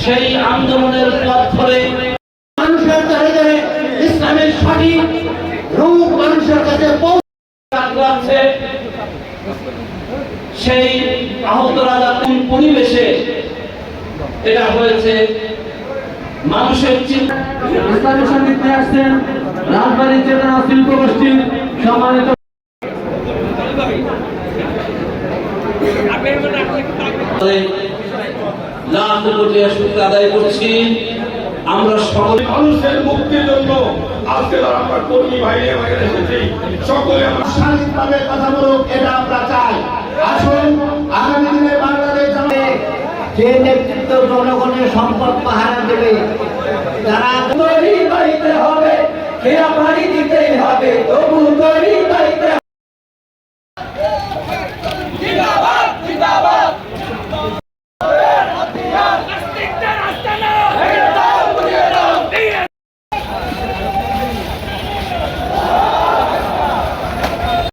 সেই আন্দোলনের পথ ধরে মানুষের চাহিদা ইসলামের সঠিক রূপ মানুষের কাছে পৌঁছাচ্ছে। সেই আহতরা পরিবেশে এটা হয়েছে মানুষের চিন্তা। ইসলামের সান্নিধ্যে আসছেন রাজবাড়ী চেতনা শিল্প গোষ্ঠীর সম্মানিত লাখ কোটি শুকর আদায় করছি। আমরা সকলে মানুষের মুক্তির জন্য আজকে আমরা কর্মী ভাইরে বাইরে এসেছি, সকলে আমরা শান্তিভাবে কথা বলুক, এটা আমরা চাই। আসুন আগামী দিনে বাংলাদেশ যে নেতৃত্ব জনগণের সম্পদ পাহারা দেবে, তারা বাড়িতে হবে।